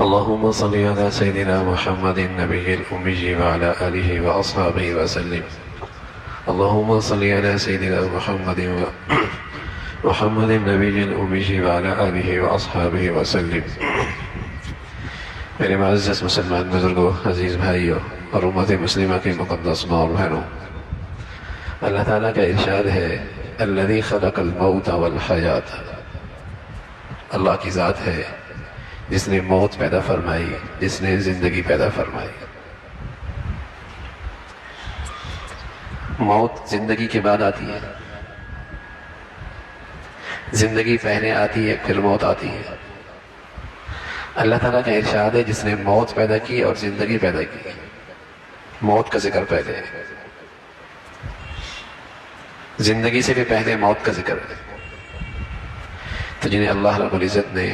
اللهم صل على سيدنا محمد النبي الأمي وعلى آله وأصحابه وسلم. اللهم صل على سيدنا محمد النبي الأمي وعلى آله وأصحابه وسلم. میرے معزز مسلمان بزرگوں، عزیز بھائیوں اور امت مسلمہ کے مقدس ماں اور بہنوں، اللہ تعالیٰ کا ارشاد ہے الذی خلق الموت والحیات. اللہ کی ذات ہے جس نے موت پیدا فرمائی، جس نے زندگی پیدا فرمائی. موت زندگی کے بعد آتی ہے، زندگی پہلے آتی ہے، پھر موت آتی ہے. اللہ تعالیٰ کا ارشاد ہے جس نے موت پیدا کی اور زندگی پیدا کی. موت کا ذکر پہلے ہے، زندگی سے بھی پہلے موت کا ذکر ہے. تو جنہیں اللہ رب العزت نے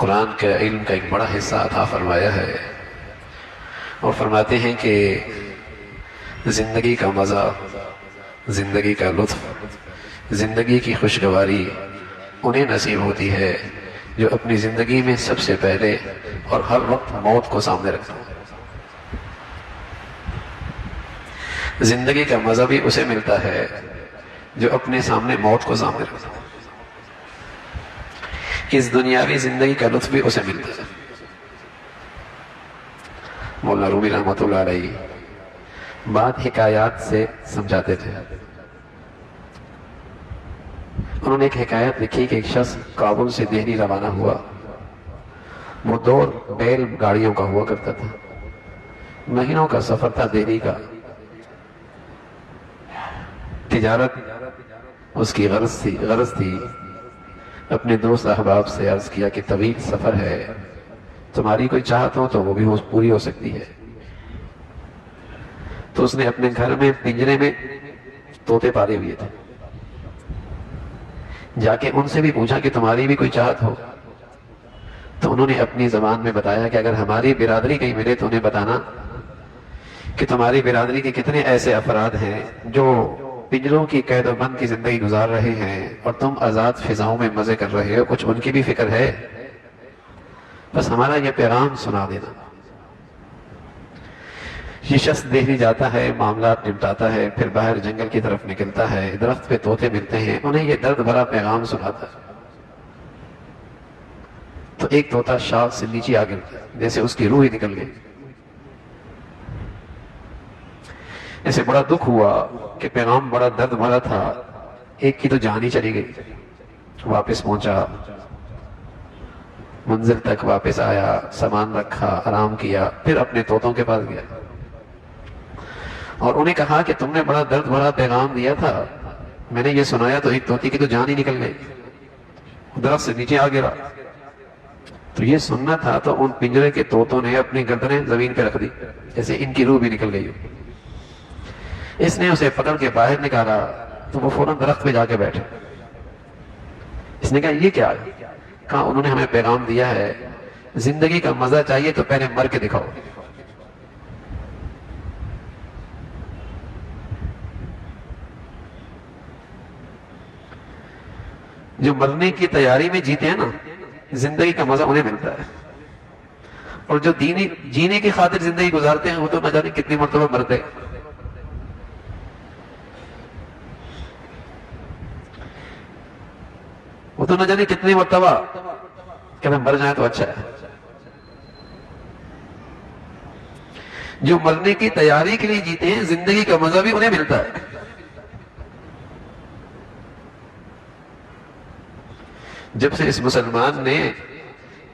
قرآن کے علم کا ایک بڑا حصہ عطا فرمایا ہے اور فرماتے ہیں کہ زندگی کا مزہ، زندگی کا لطف، زندگی کی خوشگواری انہیں نصیب ہوتی ہے جو اپنی زندگی میں سب سے پہلے اور ہر وقت موت کو سامنے رکھتا ہے. زندگی کا مزہ بھی اسے ملتا ہے جو اپنے سامنے موت کو سامنے رکھتا ہے. اس دنیاوی زندگی کا لطف بھی اسے ملتا ہے. مولانا رومی رحمۃ اللہ علیہ بات حکایات سے سمجھاتے تھے. انہوں نے ایک حکایت لکھی کہ ایک شخص کابل سے دہلی روانہ ہوا. وہ دور بیل گاڑیوں کا ہوا کرتا تھا، مہینوں کا سفر تھا دہلی کا. تجارت اس کی غرض تھی. اپنے دوست احباب سے عرض کیا کہ طویل سفر ہے، تمہاری کوئی چاہت ہو تو وہ بھی پوری ہو سکتی ہے. تو اس نے اپنے گھر میں پنجرے میں طوطے پالے ہوئے تھے. جا کے ان سے بھی پوچھا کہ تمہاری بھی کوئی چاہت ہو. تو انہوں نے اپنی زبان میں بتایا کہ اگر ہماری برادری کہیں ملے تو انہیں بتانا کہ تمہاری برادری کے کتنے ایسے افراد ہیں جو پنجروں کی قید و بند کی زندگی گزار رہے ہیں اور تم آزاد فضاؤں میں مزے کر رہے ہو. کچھ ان کی بھی فکر ہے، بس ہمارا یہ پیغام سنا دینا. یہ شخص دہلی جاتا ہے، معاملات نمٹاتا ہے، پھر باہر جنگل کی طرف نکلتا ہے. درخت پہ طوطے ملتے ہیں، انہیں یہ درد بھرا پیغام سناتا ہے. تو ایک طوطا شاخ سے نیچے آ گیا، جیسے اس کی روح ہی نکل گئی. ایسے بڑا دکھ ہوا کہ پیغام بڑا درد بھرا تھا، ایک کی تو جان ہی چلی گئی. واپس پہنچا، منزل تک واپس آیا، سامان رکھا، آرام کیا، پھر اپنے طوطوں کے پاس گیا اور انہیں کہا کہ تم نے بڑا درد بھرا پیغام دیا تھا، میں نے یہ سنایا تو ایک طوطی کی تو جان ہی نکل گئی، درخت سے نیچے آ گرا. تو یہ سننا تھا تو ان پنجرے کے طوطوں نے اپنی گردنیں زمین پہ رکھ دی جیسے ان کی روح بھی نکل گئی ہو. اس نے اسے پکڑ کے باہر نکالا تو وہ فوراً درخت پہ جا کے بیٹھے. اس نے کہا یہ کیا ہے؟ کہا انہوں نے ہمیں پیغام دیا ہے زندگی کا مزہ چاہیے تو پہلے مر کے دکھاؤ. جو مرنے کی تیاری میں جیتے ہیں نا، زندگی کا مزہ انہیں ملتا ہے. اور جو جینے کی خاطر زندگی گزارتے ہیں وہ تو نہ جانے کتنی مرتبہ مرتے. وہ تو نہ جانے کتنی مرتبہ کہ ہمیں مر جائیں تو اچھا ہے. جو مرنے کی تیاری کے لیے جیتے ہیں زندگی کا مزہ بھی انہیں ملتا ہے. جب سے اس مسلمان نے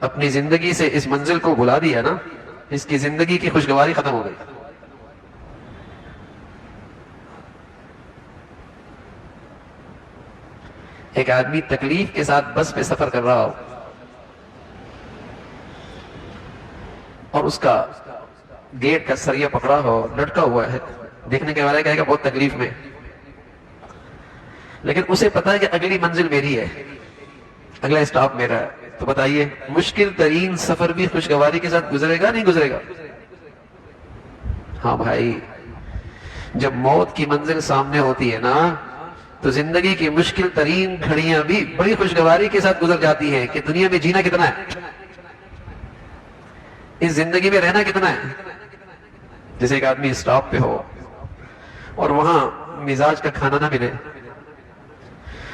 اپنی زندگی سے اس منزل کو بھلا دیا نا، اس کی زندگی کی خوشگواری ختم ہو گئی. ایک آدمی تکلیف کے ساتھ بس پہ سفر کر رہا ہو اور اس کا گیٹ کا سریا پکڑا ہو، لٹکا ہوا ہے، دیکھنے کے والے کہے گا بہت تکلیف میں، لیکن اسے پتا ہے کہ اگلی منزل میری ہے، اگلا اسٹاپ میرا ہے. تو بتائیے مشکل ترین سفر بھی خوشگواری کے ساتھ گزرے گا نہیں گزرے گا؟ ہاں بھائی، جب موت کی منزل سامنے ہوتی ہے نا تو زندگی کی مشکل ترین گھڑیاں بھی بڑی خوشگواری کے ساتھ گزر جاتی ہیں کہ دنیا میں جینا کتنا ہے. اس زندگی میں رہنا کتنا ہے؟ جیسے ایک آدمی اسٹاپ پہ ہو اور وہاں مزاج کا کھانا نہ ملے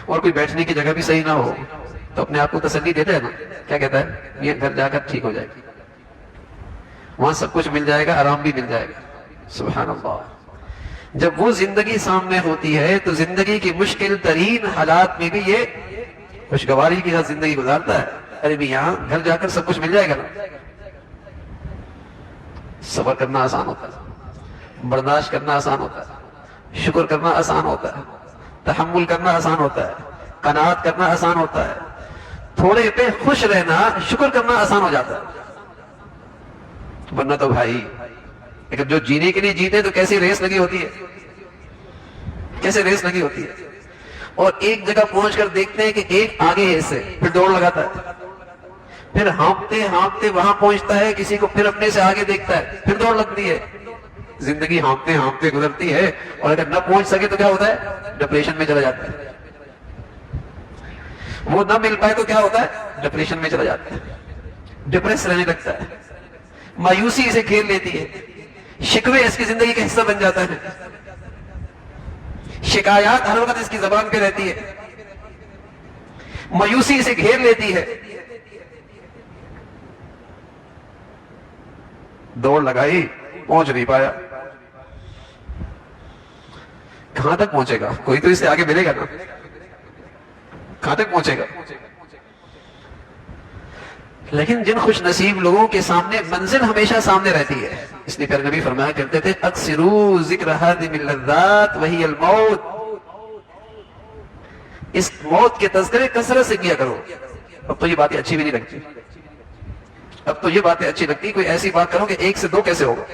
اور کوئی بیٹھنے کی جگہ بھی صحیح نہ ہو تو اپنے آپ کو تسلی دیتا ہے نا، کیا کہتا ہے؟ یہ گھر جا کر ٹھیک ہو جائے گی، وہاں سب کچھ مل جائے گا، آرام بھی مل جائے گا۔ سبحان اللہ۔ جب وہ زندگی سامنے ہوتی ہے تو زندگی کی مشکل ترین حالات میں بھی یہ خوشگواری کی ساتھ زندگی گزارتا ہے۔ ارے بھی یہاں گھر جا کر سب کچھ مل جائے گا نا۔ صبر کرنا آسان ہوتا ہے، برداشت کرنا آسان ہوتا ہے، شکر کرنا آسان ہوتا ہے، تحمل کرنا آسان ہوتا ہے، قناعت کرنا آسان ہوتا ہے، تھوڑے پہ خوش رہنا، شکر کرنا آسان ہو جاتا ہے۔ ورنہ تو بھائی اگر جو جینے کے لیے جیتے تو کیسی ریس لگی ہوتی ہے، کیسے ریس لگی ہوتی ہے، اور ایک جگہ پہنچ کر دیکھتے ہیں کہ ایک آگے ہے اس سے، پھر دوڑ لگاتا ہے، پھر ہانپتے ہانپتے وہاں پہنچتا ہے، کسی کو پھر اپنے سے آگے دیکھتا ہے، پھر دوڑ لگتی ہے۔ زندگی ہانپتے ہانپتے گزرتی ہے، اور اگر نہ پہنچ سکے تو کیا ہوتا ہے؟ ڈپریشن میں چلا جاتا ہے۔ وہ نہ مل پائے تو کیا ہوتا ہے؟ ڈپریشن میں چلا جاتا ہے، ڈپریس رہنے لگتا ہے، مایوسی اسے گھیر لیتی ہے، شکوے اس کی زندگی کا حصہ بن جاتا ہے، شکایات ہر وقت اس کی زبان پہ رہتی ہے، مایوسی اسے گھیر لیتی ہے۔ دوڑ لگائی، پہنچ نہیں پایا، کہاں تک پہنچے گا؟ کوئی تو اس سے آگے ملے گا نا، کہاں تک پہنچے گا؟ لیکن جن خوش نصیب لوگوں کے سامنے منزل ہمیشہ سامنے رہتی ہے، اس لیے پیارے نبی فرمایا کرتے تھے اکثروا ذکر ہادم اللذات وہی الموت، اس موت کے تذکرے کثرت سے کیا کرو۔ اب تو یہ باتیں اچھی بھی نہیں لگتی، اب تو یہ باتیں اچھی لگتی، کوئی ایسی بات کرو کہ 1 سے 2 کیسے ہوگا،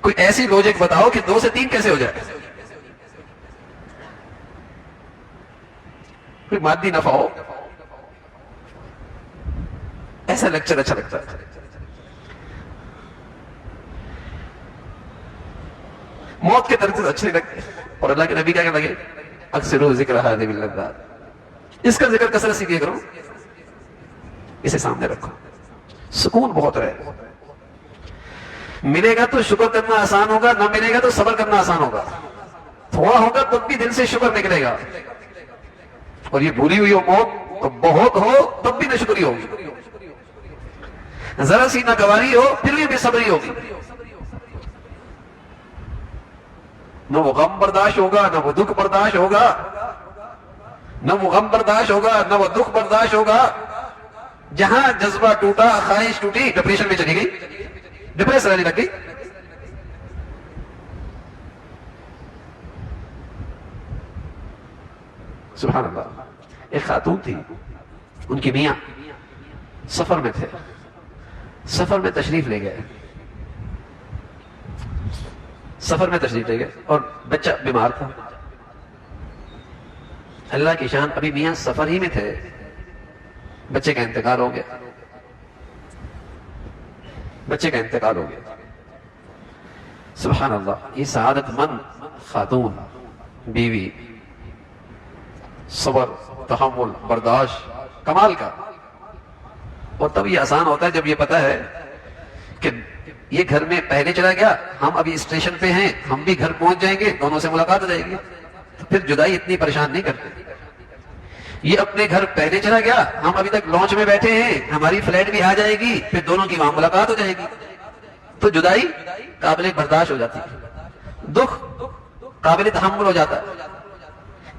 کوئی ایسی لوجک بتاؤ کہ 2 سے 3 کیسے ہو جائے، کوئی مادی نفع ہو، ایسا لیکچر اچھا لگتا ہے۔ موت کے تذکرے اچھے لگتے ہیں، اور اللہ کے نبی کیا کہنے لگے؟ اکثروا ذکر ہادم اللذات، اس کا ذکر کثرت سے کیا کرو، اسے سامنے رکھو، سکون بہت رہے۔ ملے گا تو شکر کرنا آسان ہوگا، نہ ملے گا تو صبر کرنا آسان ہوگا، تھوڑا ہوگا تب بھی دل سے شکر نکلے گا، اور یہ بھولی ہوئی ہو موت تو بہت ہو تب بھی نہ شکری ہوگی، ذرا سی ناگواری ہو پھر بھی بے صبری ہوگی، نہ وہ غم برداشت ہوگا، نہ وہ دکھ برداشت ہوگا، نہ وہ غم برداشت ہوگا، نہ وہ دکھ برداشت ہوگا۔ جہاں جذبہ ٹوٹا، خواہش ٹوٹی، ڈپریشن میں چلی گئی، ڈپریس رہنے لگ گئی۔ سبحان اللہ۔ ایک خاتون تھی، ان کی میاں سفر میں تھے، سفر میں تشریف لے گئے، سفر میں تشریف لے گئے اور بچہ بیمار تھا۔ اللہ کی شان، ابھی میاں سفر ہی میں تھے، بچے کا انتقال ہو گیا، بچے کا انتقال ہو گیا۔ سبحان اللہ۔ یہ سعادت مند خاتون، بیوی، صبر، تحمل، برداشت، کمال کا۔ اور تب یہ آسان ہوتا ہے جب یہ پتا ہے کہ یہ گھر میں پہلے چلا گیا، ہم ابھی اسٹیشن پہ ہیں، ہم بھی گھر پہنچ جائیں گے، دونوں سے ملاقات ہو جائے گی، تو پھر جدائی اتنی پریشان نہیں کرتے۔ یہ اپنے گھر پہلے چلا گیا، ہم ابھی تک لانچ میں بیٹھے ہیں، ہماری فلائٹ بھی آ جائے گی، پھر دونوں کی وہاں ملاقات ہو جائے گی، تو جدائی قابل برداشت ہو جاتی ہے، دکھ قابل تحمل ہو جاتا ہے،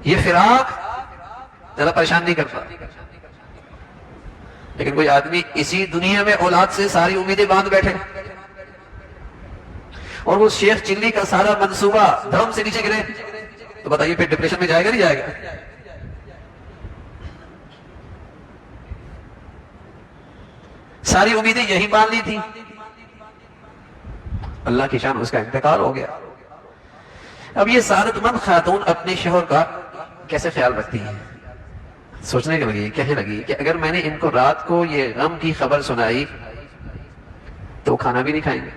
یہ فراق زیادہ پریشان نہیں کرتا۔ لیکن کوئی آدمی اسی دنیا میں اولاد سے ساری امیدیں باندھ بیٹھے، اور وہ شیخ چلی کا سارا منصوبہ دھرم سے نیچے گرے، تو بتائیے پھر ڈپریشن میں جائے گا نہیں جائے گا؟ ساری امیدیں یہی باندھ لی تھی، اللہ کی شان، اس کا انتقال ہو گیا۔ اب یہ سعادت مند خاتون اپنے شوہر کا کیسے خیال رکھتی ہیں؟ سوچنے کے لگی، کہنے لگی کہ اگر میں نے ان کو رات کو یہ غم کی خبر سنائی تو وہ کھانا بھی نہیں کھائیں گے،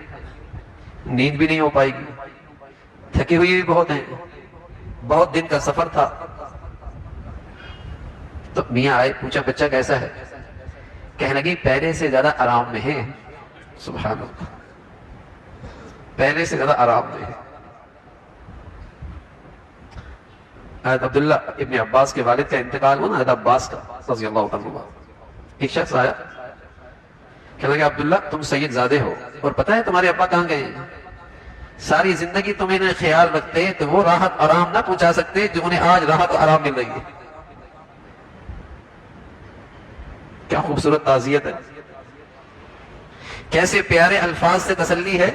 نیند بھی نہیں ہو پائے گی، تھکے ہوئے بھی بہت ہیں، بہت دن کا سفر تھا۔ تو میاں آئے، پوچھا بچہ کیسا ہے؟ کہنے لگی پہلے سے زیادہ آرام میں ہیں. سبحان اللہ, پہلے سے زیادہ آرام میں ہیں. حضرت عبداللہ ابن عباس کے والد کا انتقال ہوا نا, حضرت عباس کا رضی اللہ عنہ. ایک شخص آیا, کہنے لگا عبداللہ تم سید زادے ہو, اور پتہ ہے تمہارے ابا کہاں گئے ہیں؟ ساری زندگی تم انہیں خیال رکھتے تو وہ راحت آرام نہ پہنچا سکتے جو انہیں آج راحت و آرام مل رہی ہے. کیا خوبصورت تعزیت ہے, کیسے پیارے الفاظ سے تسلی ہے,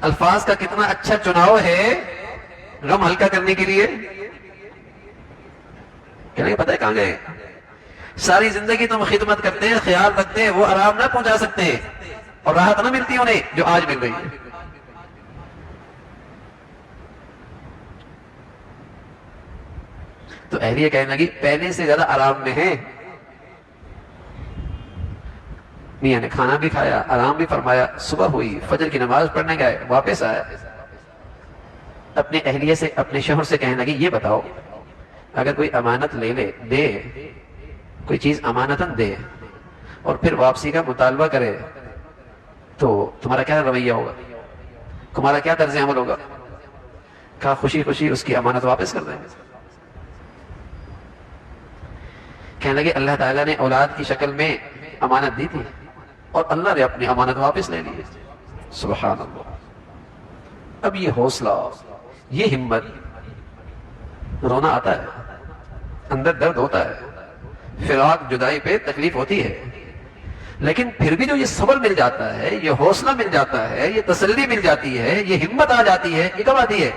الفاظ کا کتنا اچھا چناؤ ہے غم ہلکا کرنے کے لیے. کہنے پتہ ہے کہاں گئے؟ ساری زندگی تم خدمت کرتے ہیں, خیال رکھتے ہیں, وہ آرام نہ پہنچا سکتے اور راحت نہ ملتی انہیں جو آج مل رہی ہے. تو اہلیہ کہنے لگی پہلے سے زیادہ آرام میں ہیں. میاں نے کھانا بھی کھایا, آرام بھی فرمایا, صبح ہوئی, فجر کی نماز پڑھنے گئے, واپس آیا. اپنے اہلیہ سے, اپنے شوہر سے کہنے لگی یہ بتاؤ, اگر کوئی امانت لے لے, دے, کوئی چیز امانتاً دے اور پھر واپسی کا مطالبہ کرے تو تمہارا کیا رویہ ہوگا, تمہارا کیا طرز عمل ہوگا؟ کہا خوشی خوشی اس کی امانت واپس کر دیں گے. کہنے لگے اللہ تعالیٰ نے اولاد کی شکل میں امانت دی تھی اور اللہ نے اپنی امانت واپس لے لی. سبحان اللہ. اب یہ حوصلہ, یہ ہمت, رونا آتا ہے, اندر درد ہوتا ہے, فراق جدائی پہ تکلیف ہوتی ہے, لیکن پھر بھی جو یہ صبر مل جاتا ہے, یہ حوصلہ مل جاتا ہے, یہ تسلی مل جاتی ہے, یہ ہمت آ جاتی ہے, یہ کب آتی ہے؟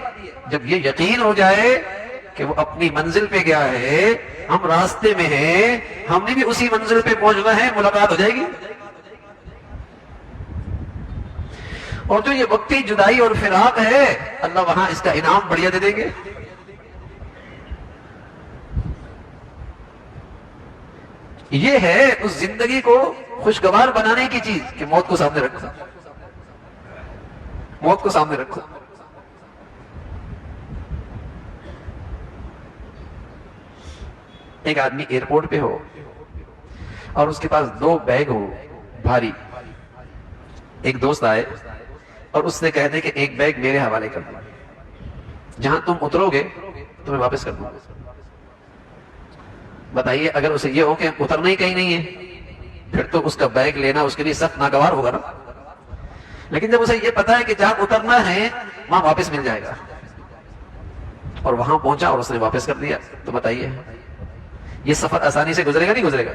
جب یہ یقین ہو جائے کہ وہ اپنی منزل پہ گیا ہے, ہم راستے میں ہیں, ہم نے بھی اسی منزل پہ پہنچنا ہے, ملاقات ہو جائے گی. اور جو یہ وقتی جدائی اور فراق ہے, اللہ وہاں اس کا انعام بڑھیا دے دیں گے. یہ ہے اس زندگی کو خوشگوار بنانے کی چیز کہ موت کو سامنے رکھو, موت کو سامنے رکھو. ایک آدمی ایئرپورٹ پہ ہو اور اس کے پاس 2 بیگ ہو بھاری. ایک دوست آئے اور اس نے کہہ دے کہ ایک بیگ میرے حوالے کر دو, جہاں تم اترو گے تمہیں واپس کر دوں گا. بتائیے اگر اسے یہ ہو کہ اترنا ہی کہیں نہیں ہے, پھر تو اس کا بیگ لینا اس کے لیے سخت ناگوار ہوگا نا. لیکن جب اسے یہ پتا ہے کہ جہاں اترنا ہے وہاں واپس مل جائے گا, اور وہاں پہنچا اور اس نے واپس کر دیا, تو بتائیے یہ سفر آسانی سے گزرے گا نہیں گزرے گا؟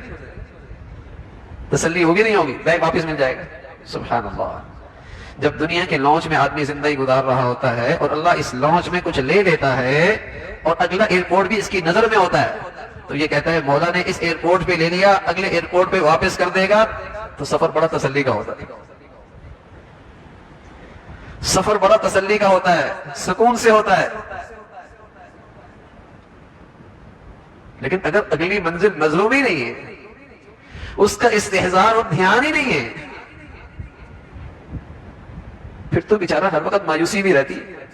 تسلی ہوگی نہیں ہوگی؟ بیگ واپس مل جائے گا. سبحان اللہ. جب دنیا کے لانچ میں آدمی زندگی گزار رہا ہوتا ہے اور اللہ اس لانچ میں کچھ لے لیتا ہے اور اگلا ایئرپورٹ بھی اس کی نظر میں ہوتا ہے, تو یہ کہتا ہے مولا نے اس ایئرپورٹ پہ لے لیا, اگلے ایئرپورٹ پہ واپس کر دے گا, تو سفر بڑا تسلی کا ہوتا ہے. سفر بڑا تسلی کا ہوتا ہے, سکون سے ہوتا ہے. لیکن اگر اگلی منزل نظروں میں نہیں ہے, اس کا استحضار اور دھیان ہی نہیں ہے, پھر تو بیچارہ ہر وقت مایوسی بھی رہتی ہے,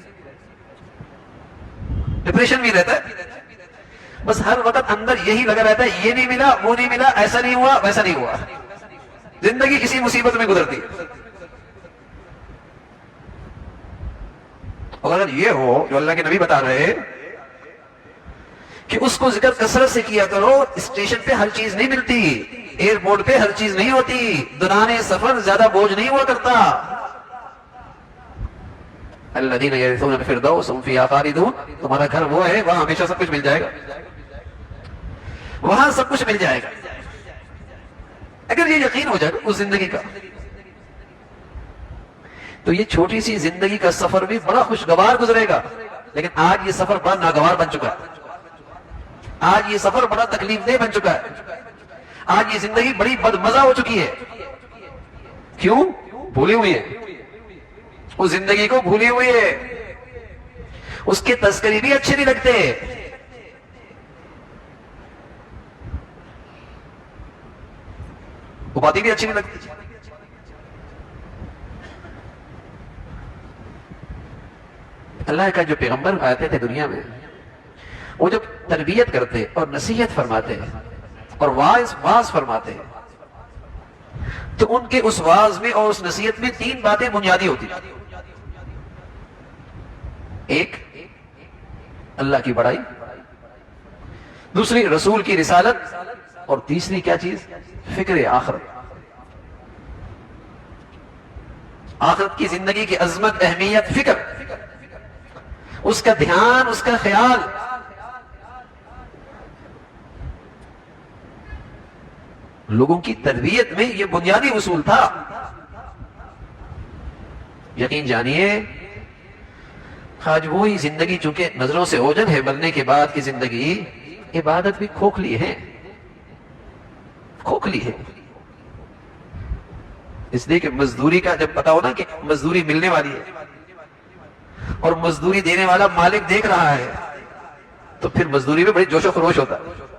ڈپریشن بھی رہتا ہے, بس ہر وقت اندر یہی لگا رہتا ہے یہ نہیں ملا, وہ نہیں ملا, ایسا نہیں ہوا, ویسا نہیں ہوا. زندگی اسی مصیبت میں گزرتی ہے. اور اگر یہ ہو جو اللہ کے نبی بتا رہے کہ اس کو ذکر کثرت سے کیا کرو, اسٹیشن پہ ہر چیز نہیں ملتی, ایئرپورٹ پہ ہر چیز نہیں ہوتی, دوران سفر زیادہ بوجھ نہیں ہوا کرتا. الذین یرثون الفردوس هم فیہا خالدون, تمہارا گھر وہ ہے وہاں ہمیشہ سب کچھ مل جائے گا, وہاں سب کچھ مل جائے گا. اگر یہ یقین ہو جائے اس زندگی کا, تو یہ چھوٹی سی زندگی کا سفر بھی بڑا خوشگوار گزرے گا. لیکن آج یہ سفر بڑا ناگوار بن چکا ہے, آج یہ سفر بڑا تکلیف دہ بن چکا ہے, آج یہ زندگی بڑی بدمزہ ہو چکی ہے. کیوں؟ بھولی ہوئی ہے, اس زندگی کو بھولی ہوئی ہے, اس کے تذکرے بھی اچھے نہیں لگتے, وہ باتیں بھی اچھی نہیں لگتی. اللہ کا جو پیغمبر آتے تھے دنیا میں, وہ جب تربیت کرتے اور نصیحت فرماتے, اور واز فرماتے ہیں، تو ان کے اس واز میں اور اس نصیحت میں 3 باتیں بنیادی ہوتی ہیں. ایک، اللہ کی بڑائی، دوسری رسول کی رسالت، اور تیسری کیا چیز؟ فکر آخرت. آخرت کی زندگی کی عظمت، اہمیت، فکر، اس کا دھیان، اس کا خیال. لوگوں کی تربیت میں یہ بنیادی اصول تھا. یقین جانیے آج وہی زندگی چونکہ نظروں سے اوجھل ہے، مرنے کے بعد کی زندگی، عبادت بھی کھوکھلی ہے، کھوکھلی ہے. اس لیے کہ مزدوری کا جب پتا ہو نا کہ مزدوری ملنے والی ہے اور مزدوری دینے والا مالک دیکھ رہا ہے، تو پھر مزدوری میں بڑی جوش و خروش ہوتا ہے.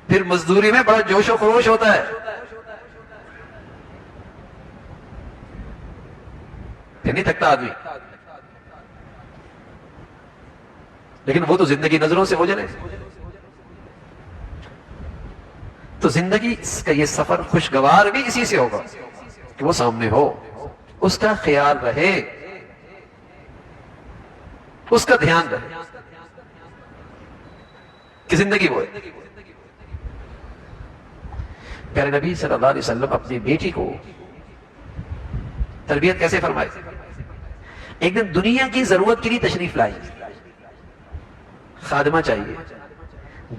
پھر مزدوری میں بڑا جوش و خروش ہوتا ہے. پھر نہیں تھکتا آدمی. لیکن وہ تو زندگی نظروں سے اوجھل ہے. تو زندگی کا یہ سفر خوشگوار بھی اسی سے ہوگا کہ وہ سامنے ہو، اس کا خیال رہے، اس کا دھیان رہے کہ زندگی وہ ہے. پیارے نبی صلی اللہ علیہ وسلم اپنی بیٹی کو تربیت کیسے فرمائے؟ ایک دن دنیا کی ضرورت کے لیے تشریف لائی. خادمہ چاہیے،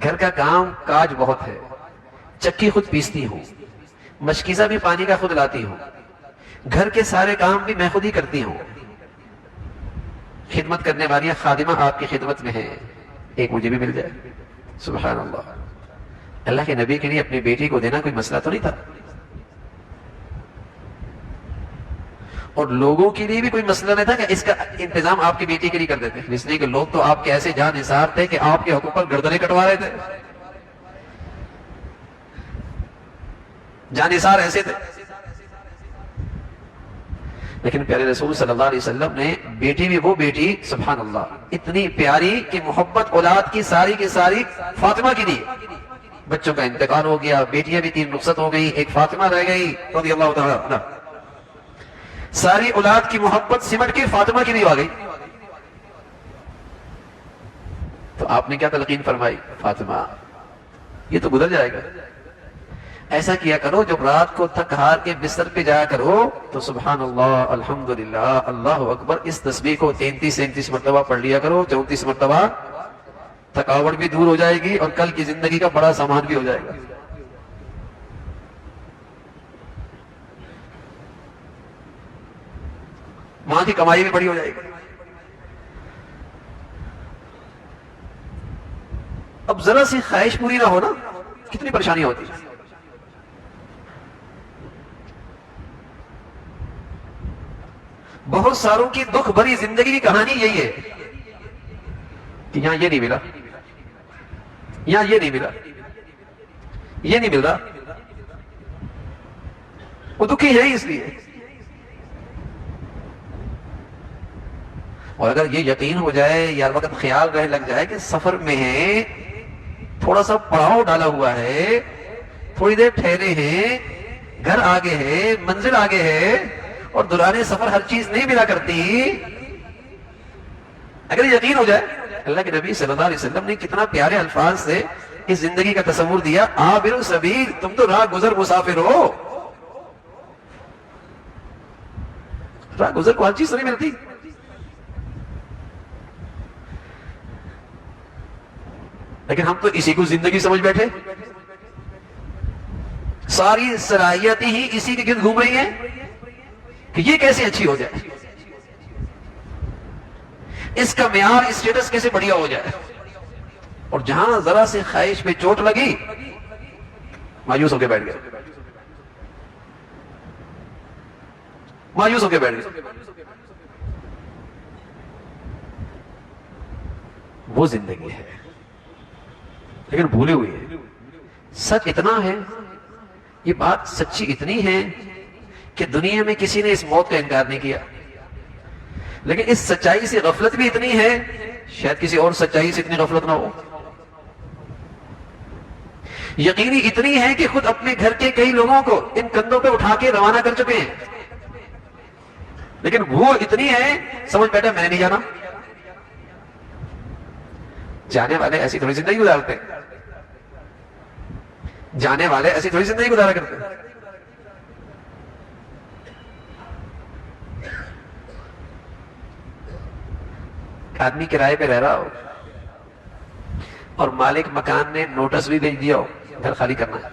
گھر کا کام کاج بہت ہے، چکی خود پیستی ہوں، مشکیزہ بھی پانی کا خود لاتی ہوں، گھر کے سارے کام بھی میں خود ہی کرتی ہوں. خدمت کرنے والی خادمہ آپ کی خدمت میں ہے، ایک مجھے بھی مل جائے. سبحان اللہ. اللہ کے نبی کے لیے اپنی بیٹی کو دینا کوئی مسئلہ تو نہیں تھا، اور لوگوں کے لیے بھی کوئی مسئلہ نہیں تھا کہ اس کا انتظام آپ کی بیٹی کے لیے کر دیتے. اس لیے کہ لوگ تو آپ کے ایسے جان نثار تھے کہ آپ کے حقوق پر گردنیں کٹوا رہے تھے. جان نثار ایسے تھے. لیکن پیارے رسول صلی اللہ علیہ وسلم نے بیٹی بھی وہ بیٹی، سبحان اللہ، اتنی پیاری کہ محبت اولاد کی ساری فاطمہ کی دی. بچوں کا انتقال ہو گیا، بیٹیاں بھی 3 رخصت ہو گئی، ایک فاطمہ رہ گئی رضی اللہ تعالیٰ عنہ. ساری اولاد کی محبت سمٹ کے فاطمہ کی بھی آ گئی. تو آپ نے کیا تلقین فرمائی؟ فاطمہ یہ تو گزر جائے گا، ایسا کیا کرو جب رات کو تھک ہار کے بستر پہ جایا کرو تو سبحان اللہ، الحمدللہ، اللہ اکبر، اس تسبیح کو 33 مرتبہ پڑھ لیا کرو، 34 مرتبہ. تھکاوٹ بھی دور ہو جائے گی اور کل کی زندگی کا بڑا سامان بھی ہو جائے گا. ماں کی کمائی بھی بڑی ہو جائے گی. اب ذرا سی خواہش پوری نہ ہو نا، کتنی پریشانی ہوتی ہے. بہت ساروں کی دکھ بھری زندگی کی کہانی یہی ہے کہ یہاں یہ نہیں ملا، یہاں یہ نہیں ملا، یہ نہیں مل رہا. وہ دکھی ہے اس لیے. اور اگر یہ یقین ہو جائے یا وقت خیال رہنے لگ جائے کہ سفر میں ہے، تھوڑا سا پڑاؤ ڈالا ہوا ہے، تھوڑی دیر ٹھہرے ہیں، گھر آگے ہے، منزل آگے ہے، اور دوران سفر ہر چیز نہیں ملا کرتی. اگر یقین ہو جائے، اللہ کے نبی صلی اللہ علیہ وسلم نے کتنا پیارے الفاظ سے اس زندگی کا تصور دیا. عابر السبیل، تم تو راہ گزر مسافر ہو. راہ گزر کو ہر چیز نہیں ملتی. لیکن ہم تو اسی کو زندگی سمجھ بیٹھے، ساری صلاحیتیں ہی اسی کے گرد گھوم رہی ہیں کہ یہ کیسے اچھی ہو جائے، اس کا معیار، اسٹیٹس کیسے بڑھیا ہو جائے. اور جہاں ذرا سے خواہش پہ چوٹ لگی، مایوس ہو کے بیٹھ گئے، مایوس ہو کے بیٹھ گئے. وہ زندگی ہے، لیکن بھولے ہوئے ہیں. سچ اتنا ہے، یہ بات سچی اتنی ہے کہ دنیا میں کسی نے اس موت کا انکار نہیں کیا، لیکن اس سچائی سے غفلت بھی اتنی ہے، شاید کسی اور سچائی سے اتنی غفلت نہ ہو. یقینی اتنی ہے کہ خود اپنے گھر کے کئی لوگوں کو ان کندھوں پہ اٹھا کے روانہ کر چکے ہیں، لیکن وہ اتنی ہے سمجھ بیٹھا میں نہیں جانا۔ جانے والے ایسی تھوڑی زندگی گزارتے، جانے والے ایسی تھوڑی زندگی گزارا کرتے۔ آدمی کرائے پہ رہ رہا ہو اور مالک مکان نے نوٹس بھی بھیج دیا ہو گھر خالی کرنا ہے،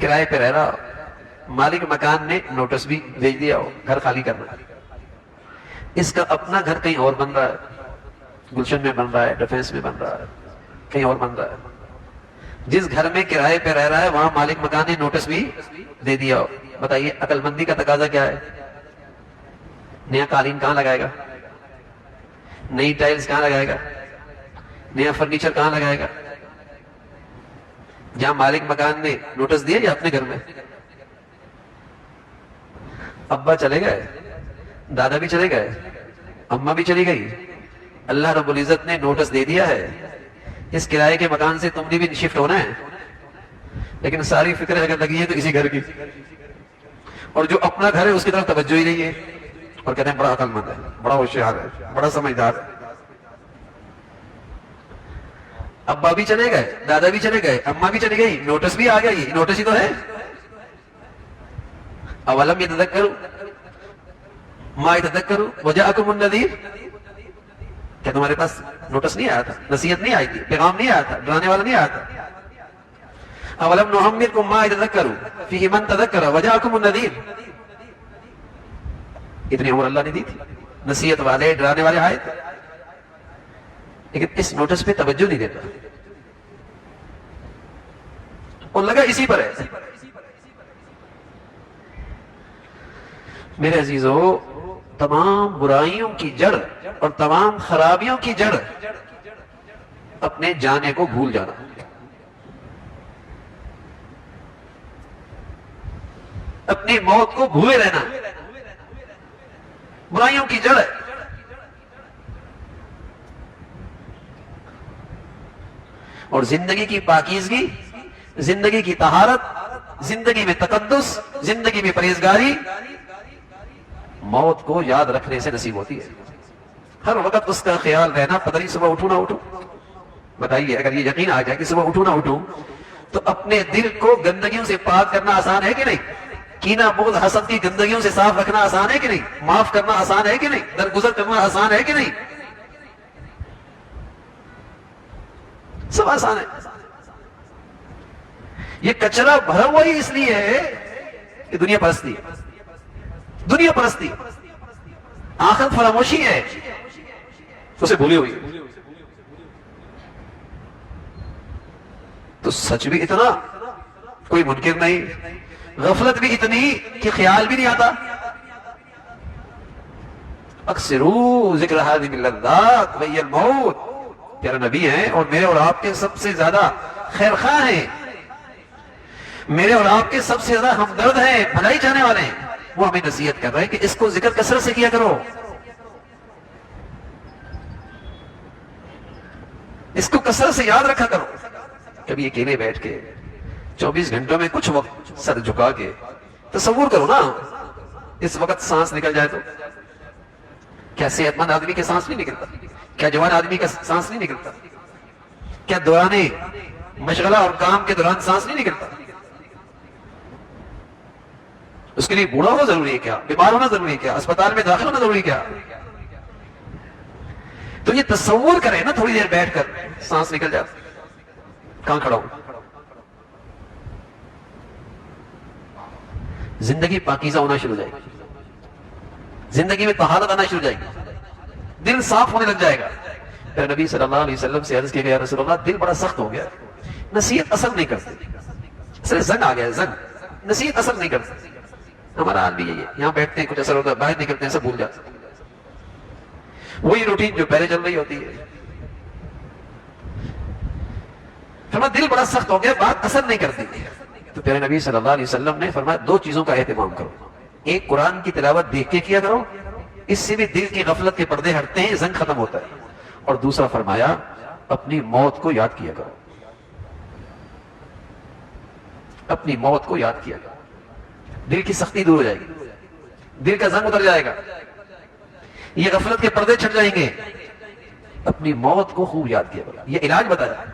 کرائے پہ رہ رہا ہو، مالک مکان نے نوٹس بھی بھیج دیا ہو گھر خالی کرنا ہے، اس کا اپنا گھر کہیں اور بن رہا ہے، گلشن میں بن رہا ہے، ڈیفینس میں بن رہا ہے، کہیں اور بن رہا ہے، جس گھر میں کرائے پہ رہ رہا ہے وہاں مالک مکان نے نوٹس بھی دے دیا ہو۔ بتائیے عقل مندی کا تقاضا کیا ہے؟ نیا قالین کہاں لگائے گا؟ نئی ٹائلز کہاں لگائے گا؟ نیا فرنیچر کہاں لگائے گا؟ جہاں مالک مکان نے نوٹس دیا یا اپنے گھر میں؟ ابا چلے گئے، دادا بھی چلے گئے، اماں بھی چلی گئی، اللہ رب العزت نے نوٹس دے دیا ہے اس کرائے کے مکان سے تم نے بھی شفٹ ہونا ہے، لیکن ساری فکر اگر لگی ہے تو اسی گھر کی، اور جو اپنا گھر ہے اس کی طرف توجہ ہی نہیں ہے، اور کہتے ہیں بڑا عقل مند ہے، بڑا ہوشیار ہے، بڑا سمجھدار ہے۔ ابا بھی چلے گئے، دادا بھی چلے گئے، اماں بھی چلی گئی، نوٹس بھی آ گئی، نوٹس ہی تو ہے۔ اولم یتذکروا ما یتذکروا وجاءکم النذیر، کیا تمہارے پاس نوٹس نہیں آیا تھا، نصیحت نہیں آئی تھی، پیغام نہیں آیا تھا، ڈرانے والا نہیں آیا تھا؟ اولم نعمرکم ما یتذکروا فیہ من تذکر وجاءکم النذیر، اتنی عمر اللہ نے دی تھی، نصیحت والے ڈرانے والے آئے تھے، لیکن اس نوٹس پہ توجہ نہیں دیتا، اور لگا اسی پر ہے۔ میرے عزیزو، تمام برائیوں کی جڑ اور تمام خرابیوں کی جڑ اپنے جانے کو بھول جانا، اپنی موت کو بھولے رہنا، برائیوں کی جڑ ہے۔ اور زندگی کی پاکیزگی، زندگی کی طہارت، زندگی میں تقدس، زندگی میں پرہیزگاری موت کو یاد رکھنے سے نصیب ہوتی ہے۔ ہر وقت اس کا خیال رہنا، پتہ نہیں صبح اٹھوں نہ اٹھوں۔ بتائیے اگر یہ یقین آ جائے کہ صبح اٹھوں نہ اٹھوں تو اپنے دل کو گندگیوں سے پاک کرنا آسان ہے کہ نہیں؟ کینہ بغض حسد کی گندگیوں سے صاف رکھنا آسان ہے کہ نہیں؟ معاف کرنا آسان ہے کہ نہیں؟ درگزر کرنا آسان ہے کہ نہیں؟ سب آسان ہے۔ یہ کچرا بھرا ہوا ہی اس لیے ہے کہ دنیا پرستی ہے، دنیا پرستی، آخرت فراموشی ہے، اسے بھولی ہوئی ہے۔ تو سچ بھی اتنا کوئی منکر نہیں، غفلت بھی اتنی کہ خیال بھی نہیں آتا۔ اکثروا ذکر ہذہ اللذات وہی الموت، پیارا نبی ہیں اور میرے اور آپ کے سب سے زیادہ خیر خواہ ہیں، میرے اور آپ کے سب سے زیادہ ہمدرد ہیں، بھلائی چاہنے والے ہیں، وہ ہمیں نصیحت کر رہے ہیں کہ اس کو ذکر کثرت سے کیا کرو، اس کو کثرت سے یاد رکھا کرو۔ کبھی اکیلے بیٹھ کے 24 گھنٹوں میں کچھ وقت سر جھکا کے تصور کرو نا، اس وقت سانس نکل جائے تو کیا صحت مند آدمی کے سانس نہیں نکلتا؟ کیا جوان آدمی کا سانس نہیں نکلتا؟ کیا دوران مشغلہ اور کام کے دوران سانس نہیں نکلتا؟ اس کے لیے بوڑھا ہونا ضروری ہے کیا؟ بیمار ہونا ضروری ہے کیا؟ اسپتال میں داخل ہونا ضروری ہے کیا؟ تو یہ تصور کریں نا، تھوڑی دیر بیٹھ کر سانس نکل جاتا، کہاں کھڑا ہوں؟ زندگی پاکیزہ ہونا شروع ہو جائے گی، زندگی میں طہارت آنا شروع ہو جائے گی، دل صاف ہونے لگ جائے گا۔ پھر نبی صلی اللہ علیہ وسلم سے عرض کیا گیا، رسول اللہ دل بڑا سخت ہو گیا، نصیحت اثر نہیں کرتی، صرف زنگ آ گیا، زنگ، نصیحت اثر نہیں کرتی۔ ہمارا حال بھی یہی ہے، یہاں بیٹھتے ہیں کچھ اثر ہوتا ہے، باہر نکلتے ہیں سب بھول جاتے ہیں، وہی روٹین جو پہلے چل رہی ہوتی ہے۔ فرمایا دل بڑا سخت ہو گیا، بات اثر نہیں کرتی۔ تو پیارے نبی صلی اللہ علیہ وسلم نے فرمایا دو چیزوں کا اہتمام کرو، ایک قرآن کی تلاوت دیکھ کے کیا کرو، اس سے بھی دل کی غفلت کے پردے ہٹتے ہیں، زنگ ختم ہوتا ہے، اور دوسرا فرمایا اپنی موت کو یاد کیا کرو، اپنی موت کو یاد کیا کرو، دل کی سختی دور ہو جائے گی، دل کا زنگ اتر جائے گا، یہ غفلت کے پردے چھٹ جائیں گے. اپنی موت کو خوب یاد کیا کرو. یہ علاج بتایا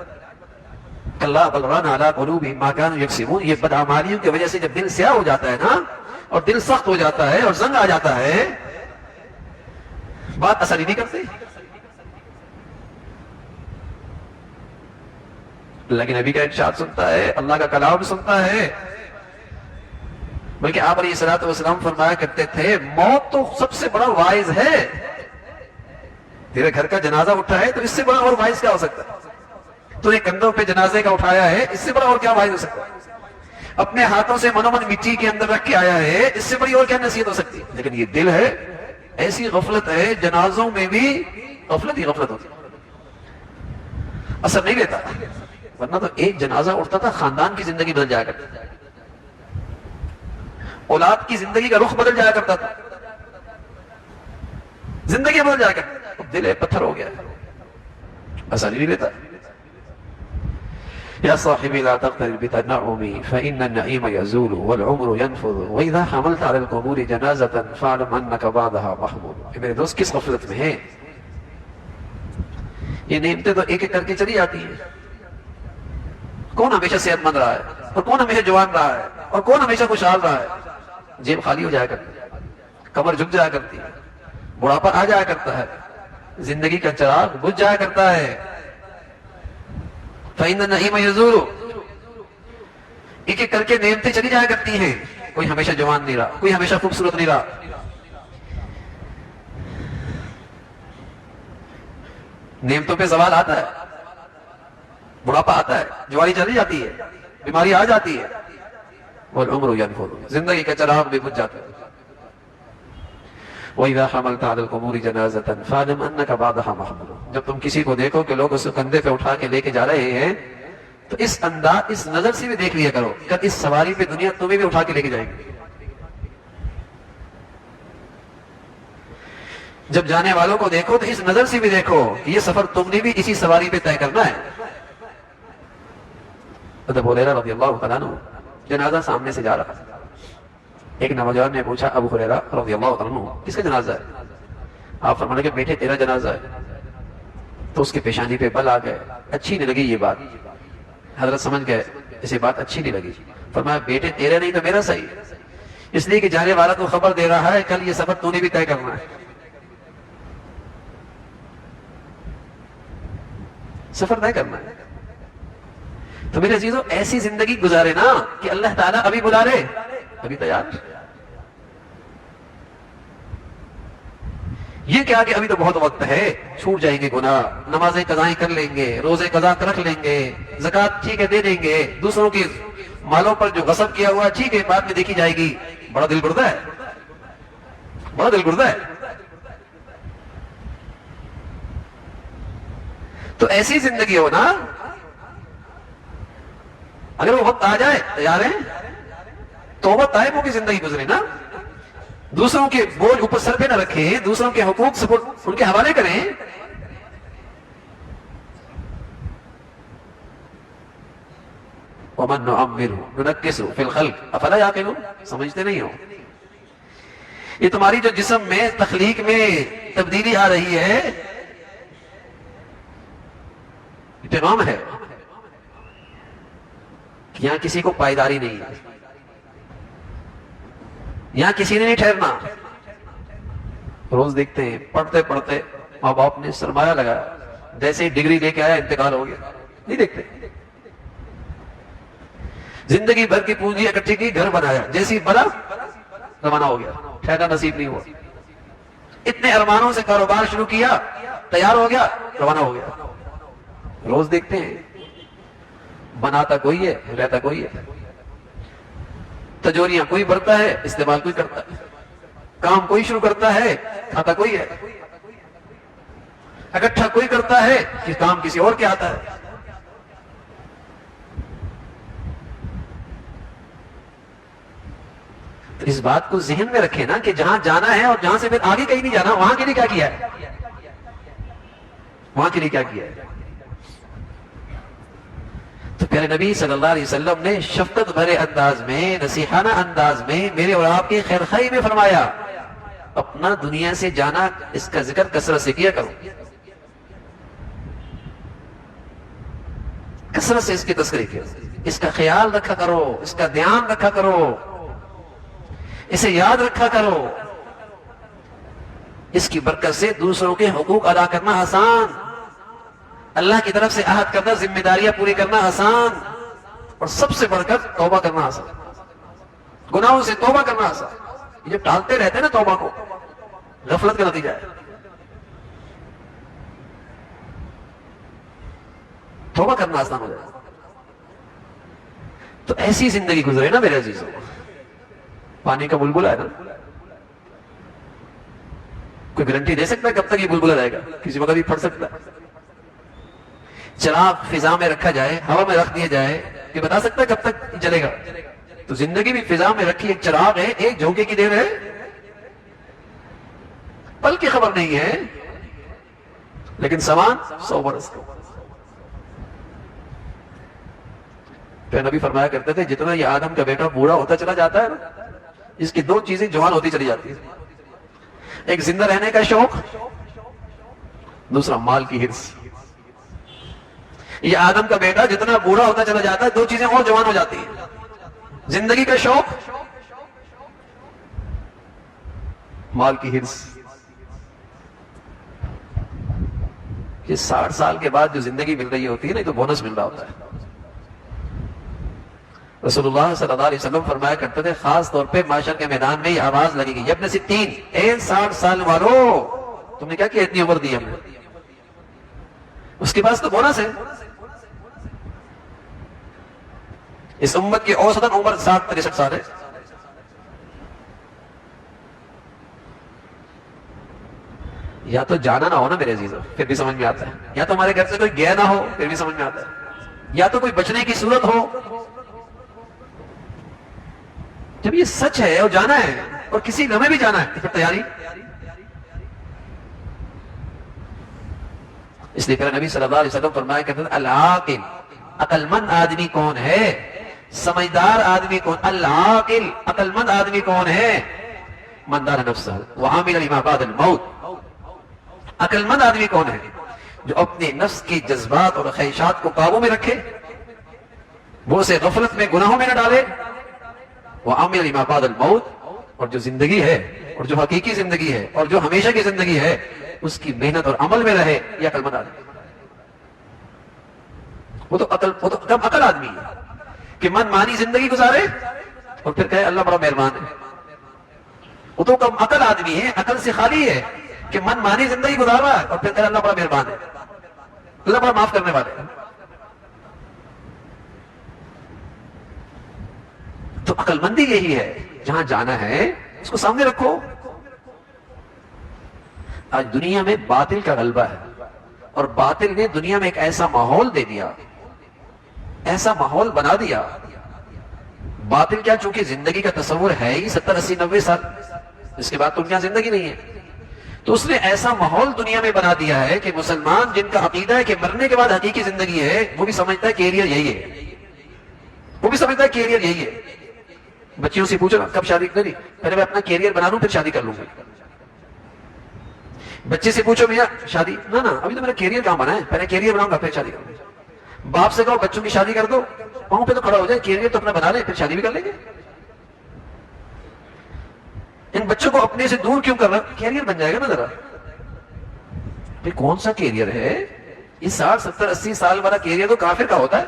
کلا بل ران علی قلوبہم ما کانوا یکسبون. یہ بدعمالیوں کی وجہ سے جب دل سیاہ ہو جاتا ہے نا، اور دل سخت ہو جاتا ہے اور زنگ آ جاتا ہے، بات اثر ہی نہیں کرتی. اللہ کے نبی کا ارشاد سنتا ہے، اللہ کا کلام سنتا ہے. بلکہ آپ علیہ الصلوۃ والسلام فرمایا کرتے تھے موت تو سب سے بڑا واعظ ہے. تیرے گھر کا جنازہ اٹھا ہے تو اس سے بڑا اور واعظ کیا ہو سکتا ہے؟ تو نے کندھوں پہ جنازے کا اٹھایا ہے، اس سے بڑا اور کیا واعظ ہو سکتا ہے؟ اپنے ہاتھوں سے منومن مٹی کے اندر رکھ کے آیا ہے، اس سے بڑی اور کیا نصیحت ہو سکتی ہے؟ لیکن یہ دل ہے، ایسی غفلت ہے، جنازوں میں بھی غفلت ہی غفلت ہوتی ہے، اثر نہیں لیتا. ورنہ تو ایک جنازہ اٹھتا تھا خاندان کی زندگی بدل جایا کرتی تھی، اولاد کی زندگی کا رخ بدل جایا کرتا تھا، زندگی بدل جایا کرتی. دل ہے پتھر ہو گیا، اثر نہیں لیتا. یا صاحبی لا تقترب بتنعمی فإن النعیم یزول والعمر ينفض وإذا حملت على القبور جنازة فاعلم أنك بعدها محمول. میرے دوست کس غفلت میں ہیں؟ یہ نعمتیں تو ایک ایک کر کے چلی جاتی ہیں. کون ہمیشہ صحت مند رہا ہے، اور کون ہمیشہ جوان رہا ہے، اور کون ہمیشہ خوشحال رہا ہے؟ جیب خالی ہو جایا کرتی ہے، کمر جھک جایا کرتی ہے، بڑھاپا آ جایا کرتا ہے، زندگی کا چراغ بجھ جایا کرتا ہے. فَإِنَّ النَّعِيمَ يَزُولُ. ایک ایک کر کے نعمتیں چلی جایا کرتی ہیں. کوئی ہمیشہ جوان نہیں رہا، کوئی ہمیشہ خوبصورت نہیں رہا. نعمتوں پہ زوال آتا ہے، بڑھاپا آتا ہے، جوانی چلی جاتی ہے، بیماری آ جاتی ہے. والعمر ينفض. زندگی کا چراغ بھی بجھ جاتا ہے. وَإِذَا حَمَلْتَ عَلَى الْقُبُورِ جَنَازَةً فَاعْلَمْ أَنَّكَ بَعْدَهَا مَحْمُولٌ. جب تم کسی کو دیکھو کہ لوگ اس کندھے پہ اٹھا کے لے کے جا رہے ہیں تو اس انداز، اس نظر سے بھی دیکھ لیا کرو کہ اس سواری پہ دنیا تمہیں بھی اٹھا کے لے کے جائے گی. جب جانے والوں کو دیکھو تو اس نظر سے بھی دیکھو کہ یہ سفر تم نے بھی اسی سواری پہ طے کرنا ہے. ابو ہریرہ رضی اللہ تعالیٰ عنہ جنازہ سامنے سے جا رہا تھا. ایک نوجوان نے پوچھا ابو ہریرہ رضی اللہ تعالیٰ عنہ کس کا جنازہ ہے؟ آپ فرمانے کہ بیٹے تیرا جنازہ ہے. تو اس کے پیشانی پہ بل آ گئے. اچھی نہیں لگی یہ بات، حضرت سمجھ گئے اسے بات اچھی نہیں لگی. فرمایا بیٹے تیرے نہیں تو میرا صحیح، اس لیے کہ جانے والا تو خبر دے رہا ہے کل یہ سفر تو نے بھی طے کرنا ہے. سفر طے کرنا ہے. تو میرے عزیزو ایسی زندگی گزارے نا کہ اللہ تعالیٰ ابھی بلا رہے، ابھی تیار. یہ کیا کہ ابھی تو بہت وقت ہے، چھوٹ جائیں گے گناہ، نمازیں قضائیں کر لیں گے، روزے قضا رکھ لیں گے، زکوٰۃ ٹھیک ہے دے دیں گے، دوسروں کی مالوں پر جو غصب کیا ہوا ٹھیک ہے بعد میں دیکھی جائے گی. بڑا دل گردہ ہے، بڑا دل گردہ ہے. تو ایسی زندگی ہو نا، اگر وہ وقت آ جائے تیار ہیں. توبہ طائبوں کی زندگی گزرے نا، دوسروں کے بوجھ اوپر سر پہ نہ رکھیں، دوسروں کے حقوق سپورٹ ان کے حوالے کریں. وَمَن نُعَمِّرْهُ نُنَكِّسْهُ فِي الْخَلْقِ أَفَلَا يَعْقِلُونَ. سمجھتے نہیں ہو؟ یہ تمہاری جو جسم میں تخلیق میں تبدیلی آ رہی ہے، پیغام ہے کہ یہاں کسی کو پائیداری نہیں ہے، یہاں کسی نے نہیں ٹھہرنا. روز دیکھتے ہیں پڑھتے پڑھتے ماں باپ نے سرمایہ لگایا، جیسے ہی ڈگری لے کے آیا انتقال ہو گیا. نہیں دیکھتے. زندگی بھر کی پونجی اکٹھی کی، گھر بنایا، جیسی بنا روانہ ہو گیا، ٹھہرنا نصیب نہیں ہوا. اتنے ارمانوں سے کاروبار شروع کیا، تیار ہو گیا، روانہ ہو گیا. روز دیکھتے ہیں بناتا کوئی ہے، رہتا کوئی ہے. تجوریاں کوئی بھرتا ہے، استعمال کوئی کرتا ہے. کام کوئی شروع کرتا ہے، کھاتا کوئی ہے. اکٹھا کوئی کرتا ہے کہ کام کسی اور کے آتا ہے. تو اس بات کو ذہن میں رکھیں نا کہ جہاں جانا ہے اور جہاں سے پھر آگے کہیں نہیں جانا، وہاں کے لیے کیا کیا ہے، وہاں کے لیے کیا کیا ہے. تو پیارے نبی صلی اللہ علیہ وسلم نے شفقت بھرے انداز میں، نصیحانہ انداز میں میرے اور آپ کی خیر خواہی میں فرمایا، اپنا دنیا سے جانا اس کا ذکر کثرت سے کیا کرو، کثرت سے اس کی تذکری کیا، اس کا خیال رکھا کرو، اس کا دھیان رکھا کرو، اسے یاد رکھا کرو۔ اس کی برکت سے دوسروں کے حقوق ادا کرنا آسان، اللہ کی طرف سے عہد کرنا، ذمہ داریاں پوری کرنا آسان، اور سب سے بڑھ کر توبہ کرنا آسان، گناہوں سے توبہ کرنا آسان۔ یہ جب ٹالتے رہتے ہیں نا توبہ کو، غفلت کا نتیجہ ہے۔ توبہ کرنا آسان ہو جائے تو ایسی زندگی گزرے نا میرے عزیزوں، پانی کا بلبلا ہے نا، کوئی گارنٹی دے سکتا ہے کب تک یہ بلبلا رہے گا؟ کسی وقت بھی پھٹ سکتا ہے۔ چراغ فضا میں رکھا جائے، ہوا میں رکھ دیا جائے، یہ بتا سکتا ہے کب تک جلے گا؟ تو زندگی بھی فضا میں رکھی ایک چراغ ہے، ایک جھونکے کی دیر ہے، پل کی خبر نہیں ہے، لیکن سامان 100 برس کا۔ پھر نبی فرمایا کرتے تھے جتنا یہ آدم کا بیٹا بوڑھا ہوتا چلا جاتا ہے نا، اس کی دو چیزیں جوان ہوتی چلی جاتی ہیں، ایک زندہ رہنے کا شوق، دوسرا مال کی حرص۔ یہ آدم کا بیٹا جتنا بوڑھا ہوتا چلا جاتا ہے، دو چیزیں اور جوان ہو جاتی ہیں، زندگی کا شوق، مال کی حرص۔ یہ 60 سال کے بعد جو زندگی مل رہی ہوتی ہے نا، یہ تو بونس مل رہا ہوتا ہے۔ رسول اللہ صلی اللہ علیہ وسلم فرمایا کرتے تھے خاص طور پہ معاشر کے میدان میں یہ آواز لگے گی، یبن 60، 60 سال والو، تم نے کیا کیا اتنی عمر دی ہم نے؟ اس کے پاس تو بونس ہے۔ اس امت کی اوسطاً عمر 60-63 سال ہے۔ یا تو جانا نہ ہو نا میرے عزیزوں، پھر بھی سمجھ میں آتا ہے، یا تو ہمارے گھر سے کوئی گیا نہ ہو، پھر بھی سمجھ میں آتا ہے، یا تو کوئی بچنے کی صورت ہو۔ جب یہ سچ ہے اور جانا ہے اور کسی لمحے بھی جانا ہے تو پھر تیاری۔ اس لیے پھر نبی صلی اللہ علیہ وسلم فرمایا کرتے ہیں العاقل، عقل مند آدمی کون ہے، سمجھدار آدمی کون، العاقل، عقل مند آدمی کون ہے، من دان نفسہ وعامل لما بعد الموت۔ عقل مند آدمی کون ہے؟ جو اپنے نفس کے جذبات اور خواہشات کو قابو میں رکھے، وہ اسے غفلت میں گناہوں میں نہ ڈالے، وعامل لما بعد الموت، اور جو زندگی ہے اور جو حقیقی زندگی ہے اور جو ہمیشہ کی زندگی ہے اس کی محنت اور عمل میں رہے، یہ عقل مند آدمی۔ وہ تو کم عقل آدمی ہے کہ من مانی زندگی گزارے اور پھر کہے اللہ بڑا مہربان ہے۔ وہ تو کم عقل آدمی ہے، عقل سے خالی ہے کہ من مانی زندگی گزار رہا ہے اور پھر کہے اللہ بڑا مہربان ہے، اللہ بڑا معاف کرنے والے ہے۔ تو عقل مندی یہی ہے، جہاں جانا ہے اس کو سامنے رکھو۔ آج دنیا میں باطل کا غلبہ ہے، اور باطل نے دنیا میں ایک ایسا ماحول دے دیا، ایسا ماحول بنا دیا۔ باطل کیا، چونکہ زندگی کا تصور ہے ہی 70 80 90 سال، اس کے بعد تو ان کے یہاں زندگی نہیں ہے، تو اس نے ایسا ماحول دنیا میں بنا دیا ہے کہ مسلمان جن کا عقیدہ ہے کہ مرنے کے بعد حقیقی زندگی ہے، وہ بھی سمجھتا ہے کیریئر یہی ہے، وہ بھی سمجھتا ہے کیریئر یہی ہے۔ بچیوں سے پوچھو نا کب شادی کرنی، پہلے میں اپنا کیریئر بنا لوں پھر شادی کر لوں گا۔ بچے سے پوچھو بھیا شادی، نہ ابھی تو میرا کیریئر کہاں بنا ہے، پہلے کیریئر بناؤں گا پھر شادی کروں گا۔ باپ سے کہو بچوں کی شادی کر دو، پاؤں پہ تو کھڑا ہو جائے، کیریئر تو اپنا بنا لیں پھر شادی بھی کر لیں گے۔ ان بچوں کو اپنے سے دور کیوں کر رہا؟ کیریئر بن جائے گا نا ذرا۔ بھئی کون سا کیریئر ہے؟ یہ 60 70 80 سال والا کیریئر تو کافر کا ہوتا ہے،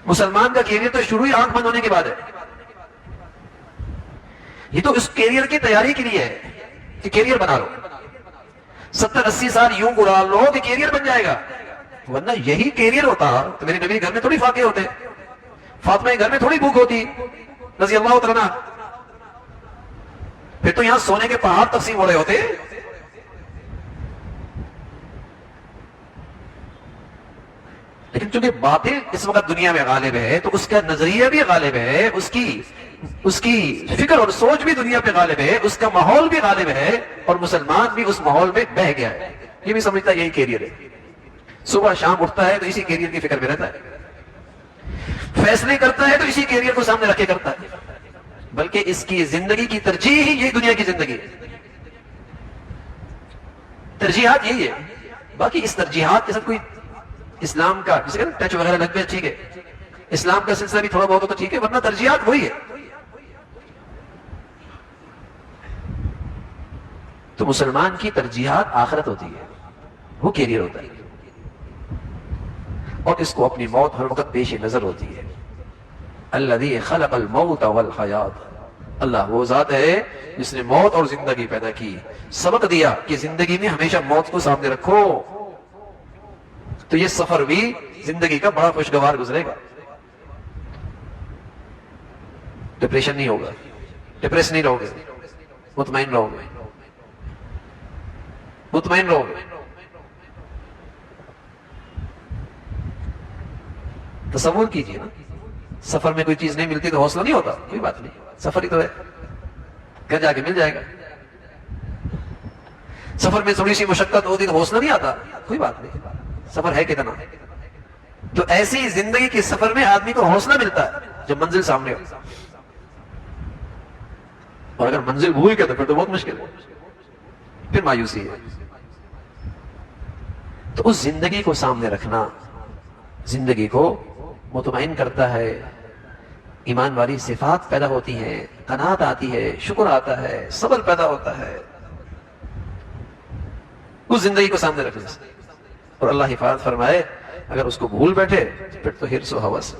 مسلمان کا کیریئر تو شروع ہی آنکھ بند ہونے کے بعد ہے۔ یہ تو اس کیریئر کی تیاری کے لیے ہے کہ کیریئر بنا لو، 70 80 سال یوں گزار لو کہ کیریئر بن جائے گا، ورنہ یہی کیریئر ہوتا تو میرے نبی گھر میں تھوڑی فاقے ہوتے، فاطمہ کے گھر میں تھوڑی بھوک ہوتی رضی اللہ تعالیٰ عنہ، پھر تو یہاں سونے کے پہاڑ تقسیم ہو رہے ہوتے۔ لیکن چونکہ باطل اس وقت دنیا میں غالب ہے تو اس کا نظریہ بھی غالب ہے، اس کی فکر اور سوچ بھی دنیا پہ غالب ہے، اس کا ماحول بھی غالب ہے، اور مسلمان بھی اس ماحول میں بہ گیا ہے، یہ بھی سمجھتا ہے یہی کیریئر ہے، صبح شام اٹھتا ہے تو اسی کیریئر کی فکر میں رہتا ہے۔ فیصلے کرتا ہے تو اسی کیریئر کو سامنے رکھ کے کرتا ہے، بلکہ اس کی زندگی کی ترجیح ہی یہی دنیا کی زندگی ہے، ترجیحات یہی ہے. باقی اس ترجیحات کے ساتھ کوئی اسلام کا جسے کہتے ہیں ٹچ وغیرہ لگ گیا ٹھیک ہے، اسلام کا سلسلہ بھی تھوڑا بہت ہو تو ٹھیک ہے، ورنہ ترجیحات وہی ہے. تو مسلمان کی ترجیحات آخرت ہوتی ہے، وہ کیریئر ہوتا ہے، اور اس کو اپنی موت ہر وقت پیش نظر ہوتی ہے. الذی خلق الموت والحیات، اللہ وہ ذات ہے جس نے موت اور زندگی پیدا کی، سبق دیا کہ زندگی میں ہمیشہ موت کو سامنے رکھو، تو یہ سفر بھی زندگی کا بڑا خوشگوار گزرے گا. ڈپریشن نہیں ہوگا، ڈپریس نہیں رہو گے، مطمئن رہو گے، مطمئن رہو گے. تصور کیجئے نا، سفر میں کوئی چیز نہیں ملتی تو حوصلہ نہیں ہوتا، کوئی بات نہیں، سفر ہی تو ہے، گھر جا کے مل جائے گا. سفر میں تھوڑی سی مشقت ہوتی تو حوصلہ نہیں آتا، کوئی بات نہیں، سفر ہے کتنا. تو ایسی زندگی کے سفر میں آدمی کو حوصلہ ملتا ہے جب منزل سامنے ہو، اور اگر منزل بھول گیا تو پھر تو بہت مشکل ہے، پھر مایوسی ہے. تو اس زندگی کو سامنے رکھنا زندگی کو مطمئن کرتا ہے، ایمان والی صفات پیدا ہوتی ہیں، قناعت آتی ہے، شکر آتا ہے، صبر پیدا ہوتا ہے اس زندگی کو سامنے رکھنے سے. اور اللہ حفاظت فرمائے اگر اس کو بھول بیٹھے پھر تو حرص و ہوس،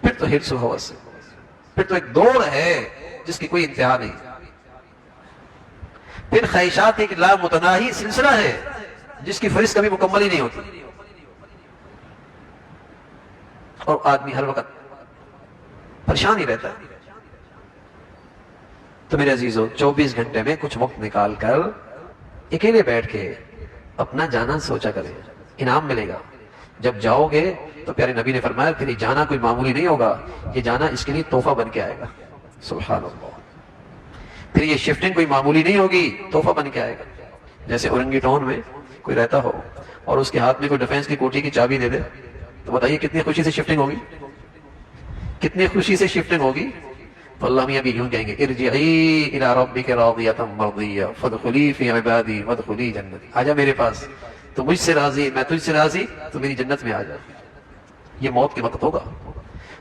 پھر تو حرص و ہوس، پھر تو ایک دوڑ ہے جس کی کوئی انتہا نہیں، پھر خواہشات ایک لامتناہی سلسلہ ہے جس کی فہرست کبھی مکمل ہی نہیں ہوتی، اور آدمی ہر وقت پریشان ہی رہتا ہے. تو میرے عزیزو 24 گھنٹے میں کچھ وقت نکال کر اکیلے بیٹھ کے اپنا جانا سوچا کرے، انعام ملے گا. جب جاؤ گے تو پیارے نبی نے فرمایا پھر یہ جانا کوئی معمولی نہیں ہوگا، یہ جانا اس کے لیے تحفہ بن کے آئے گا. سبحان اللہ. پھر یہ شفٹنگ کوئی معمولی نہیں ہوگی، تحفہ بن کے آئے گا. جیسے اورنگی ٹاؤن میں کوئی رہتا ہو اور اس کے ہاتھ میں کوئی ڈیفنس کی کوٹھی کی چابی دے دے تو بتائیے کتنی خوشی سے شفٹنگ ہوگی، کتنی خوشی سے شفٹنگ ہوگی. تو اللہ میاں بھی یوں کہیں گے ارجعی الی ربک راضیۃ مرضیہ فادخلی فی عبادی وادخلی جنتی، آجا میرے پاس، تو مجھ سے راضی میں تجھ سے راضی، تو میری جنت میں آ جا. یہ موت کے وقت ہوگا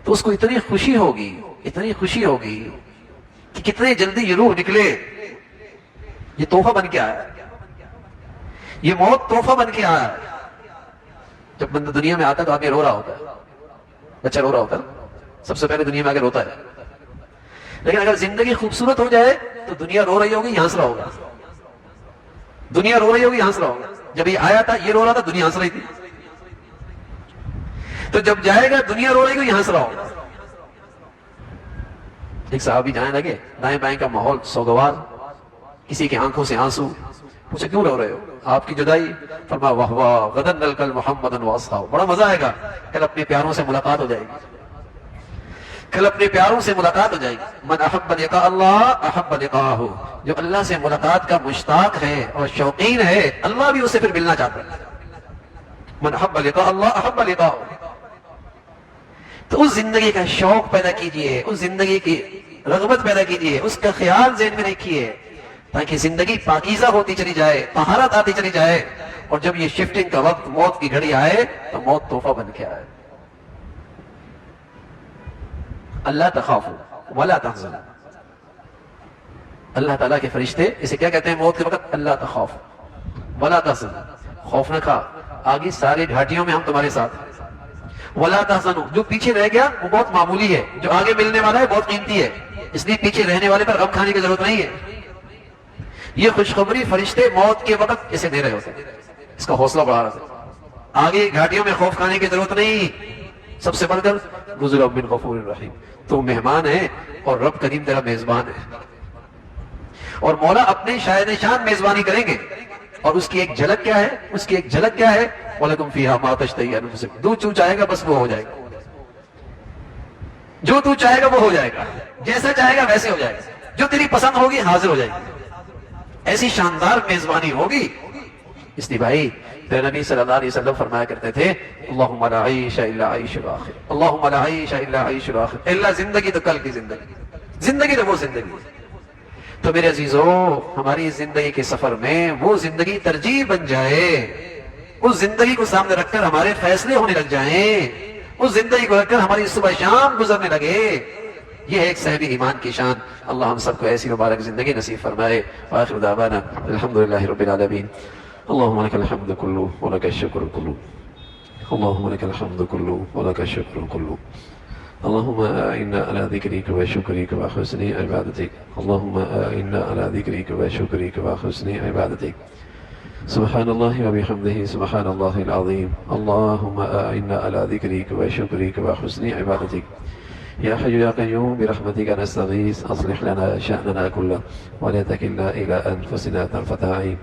تو اس کو اتنی خوشی ہوگی، اتنی خوشی ہوگی کہ کتنے جلدی یہ روح نکلے. یہ تحفہ بن کے آیا، یہ موت تحفہ بن کے آیا. جب بندہ دنیا میں آتا ہے تو آدمی رو رہا ہوتا ہے، بچہ رو رہا ہوتا ہے، سب سے پہلے دنیا میں آگے روتا ہے. لیکن اگر زندگی خوبصورت ہو جائے تو دنیا رو رہی ہوگی، یہ ہنس رہا ہوگا. دنیا رو رہی ہوگی، ہنس رہا ہوگا. جب یہ آیا تھا یہ رو رہا تھا، دنیا ہنس رہی تھی. تو جب جائے گا دنیا رو رہی ہوگی، یہ ہنس رہا ہوگا. ایک صحابی جانے لگے، دائیں بائیں کا ماحول سوگوار، کسی کی آنکھوں سے آنسو. پوچھا کیوں رو رہے ہو؟ آپ کی جدائی. فرمایا واہ واہ غدن نلقل محمدن واصحابہ، بڑا مزہ آئے گا، کل اپنے پیاروں سے ملاقات ہو جائے گی، کل اپنے پیاروں سے ملاقات ہو جائے گی. من احب لقاء اللہ احب لقاءہ، جو اللہ سے ملاقات کا مشتاق ہے اور شوقین ہے اللہ بھی اسے پھر ملنا چاہتا ہے. من احب لقاء اللہ احب لقاءہ. تو اس زندگی کا شوق پیدا کیجئے، اس زندگی کی رغبت پیدا کیجئے، اس کا خیال ذہن میں رکھیے تاکہ زندگی پاکیزہ ہوتی چلی جائے، طہارت آتی چلی جائے، اور جب یہ شفٹنگ کا وقت موت کی گھڑی آئے تو موت تحفہ بن کے آئے. اللہ تخافوا ولا تحزنوا، اللہ تعالیٰ کے فرشتے اسے کیا کہتے ہیں موت کے وقت؟ اللہ تخافوا ولا تحزنوا، خوف نہ کھا، آگے سارے گھاٹیوں میں ہم تمہارے ساتھ ہیں. ولا تحزنوا، جو پیچھے رہ گیا وہ بہت معمولی ہے، جو آگے ملنے والا ہے بہت قیمتی ہے، اس لیے پیچھے رہنے والے پر غم کھانے کی ضرورت نہیں ہے. یہ خوشخبری فرشتے موت کے وقت اسے دے رہے ہوتے ہیں، اس کا حوصلہ بڑھا رہے ہوتے ہیں. آگے گھاٹیوں میں خوف کھانے کی ضرورت نہیں. سب سے بڑھ کر نزلا من غفور الرحیم، تو مہمان ہے اور رب کریم تیرا میزبان ہے، اور مولا اپنے شاید شان میزبانی کریں گے. اور اس کی ایک جھلک کیا ہے؟ اس کی ایک جھلک کیا ہے؟ وَلَكُمْ فِيهَا مَا تَشْتَهِي أَنفُسُكُمْ، جو تو چاہے گا بس وہ ہو جائے گا، جو تو چاہے گا وہ ہو جائے گا، جیسا چاہے گا ویسے ہو جائے گا، جو تیری پسند ہوگی حاضر ہو جائے گی. ایسی شاندار میزبانی ہوگی اس لیے بھائی تیرے نبی صلی اللہ علیہ وسلم فرمایا کرتے تھے اللہم لا عیش الا عیش الاخر، اللہم لا عیش الا عیش الاخر، اللہ زندگی تو کل کی زندگی، زندگی تو وہ زندگی ہے۔ تو میرے عزیزو ہماری زندگی کے سفر میں وہ زندگی ترجیح بن جائے، اس زندگی کو سامنے رکھ کر ہمارے فیصلے ہونے لگ جائیں، اس زندگی کو رکھ کر ہماری صبح شام گزرنے لگے، یہ ہے ایک صاحب ایمان کی شان۔ اللہ ہم سب کو ایسی مبارک زندگی نصیب فرمائے۔ وآخر دعوانا الحمدللہ رب العالمین۔ اللہم لک الحمد کلو ولک الشکر کلو، اللہم لک الحمد کلو ولک الشکر کلو، اللہم اعنا علی ذکرک و شکرک و حسن عبادتک، اللہم اعنا علی ذکرک و شکرک و حسن عبادتک، سبحان اللہ و بحمدہ سبحان اللہ العظیم، اللہم اعنا علی ذکرک و شکرک و حسن عبادتک، یا حی یا قیوم برحمتک نستغیث اصلح لنا شأننا کلہ ولا تکلنا الی انفسنا طرفۃ عین،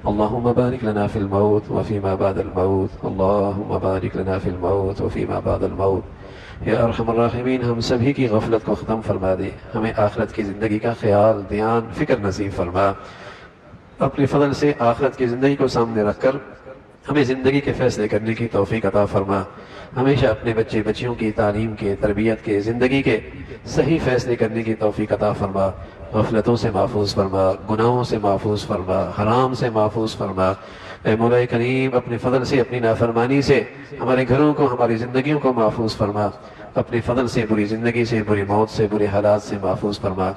اللہم بارک لنا فی الموت وفیما بعد الموت، اللہم بارک لنا فی الموت وفیما بعد الموت۔ یا ارحم الراحمین ہم سبھی کی غفلت کو ختم فرما دے، ہمیں آخرت کی زندگی کا خیال دھیان فکر نصیب فرما، اپنے فضل سے آخرت کی زندگی کو سامنے رکھ کر ہمیں زندگی کے فیصلے کرنے کی توفیق عطا فرما، ہمیشہ اپنے بچے بچیوں کی تعلیم کے، تربیت کے، زندگی کے صحیح فیصلے کرنے کی توفیق عطا فرما، غفلتوں سے محفوظ فرما، گناہوں سے محفوظ فرما، حرام سے محفوظ فرما۔ اے مولا کریم اپنے فضل سے، اپنی نافرمانی سے ہمارے گھروں کو، ہماری زندگیوں کو محفوظ فرما، اپنے فضل سے بری زندگی سے، بری موت سے، برے حالات سے محفوظ فرما۔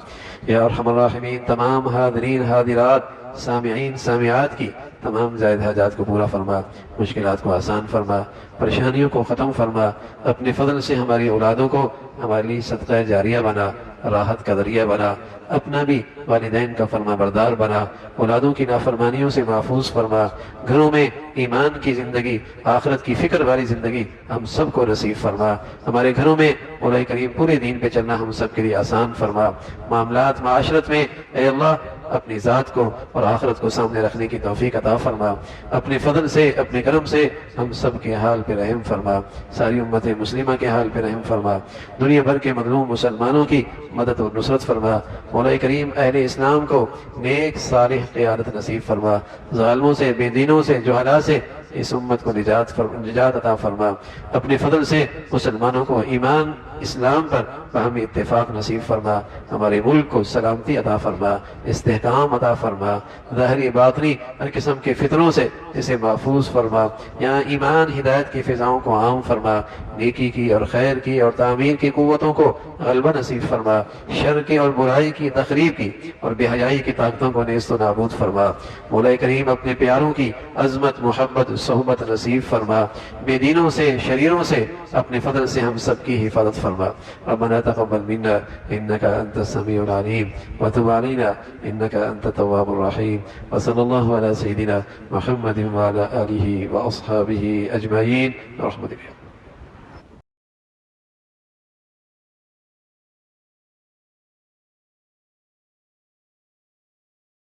یا ارحم الراحمین تمام حاضرین حاضرات، سامعین سامعات کی تمام زائد حاجات کو پورا فرما، مشکلات کو آسان فرما، پریشانیوں کو ختم فرما، اپنے فضل سے ہماری اولادوں کو ہمارے لیے صدقہ جاریہ بنا، راحت کا ذریعہ بنا، اپنا بھی والدین کا فرما بردار بنا، اولادوں کی نافرمانیوں سے محفوظ فرما، گھروں میں ایمان کی زندگی، آخرت کی فکر والی زندگی ہم سب کو نصیب فرما، ہمارے گھروں میں مولا کریم پورے دین پہ چلنا ہم سب کے لیے آسان فرما، معاملات معاشرت میں اے اللہ اپنی ذات کو اور آخرت کو سامنے رکھنے کی توفیق عطا فرما، اپنے فضل سے، اپنے کرم سے ہم سب کے حال پہ رحم فرما، ساری امت مسلمہ کے حال پہ رحم فرما، دنیا بھر کے مظلوم مسلمانوں کی مدد اور نصرت فرما، مولا کریم اہل اسلام کو نیک صالح قیادت نصیب فرما، ظالموں سے، بے دینوں سے، جہلاء سے اس امت کو نجات عطا فرما، اپنے فضل سے مسلمانوں کو ایمان اسلام پر باہمی اتفاق نصیب فرما، ہمارے ملک کو سلامتی عطا فرما، استحکام عطا فرما، ظاہری باطنی ہر قسم کے فتنوں سے اسے محفوظ فرما، یہاں ایمان ہدایت کی فضاؤں کو عام فرما، نیکی کی اور خیر کی اور تعمیر کی قوتوں کو غلبہ نصیب فرما، شر کی اور برائی کی تخریب کی اور بے حیائی کی طاقتوں کو نیست و نابود فرما، مولا کریم اپنے پیاروں کی عظمت محبت صحبت نصیب فرما، بے دینوں سے شریروں سے اپنے فضل سے ہم سب کی حفاظت فرما، ربنا تقبل منا انك انت السميع العليم وتب علينا انك انت التواب الرحيم، وصلى الله على سيدنا محمد وعلى اله واصحابه اجمعين برحمتك۔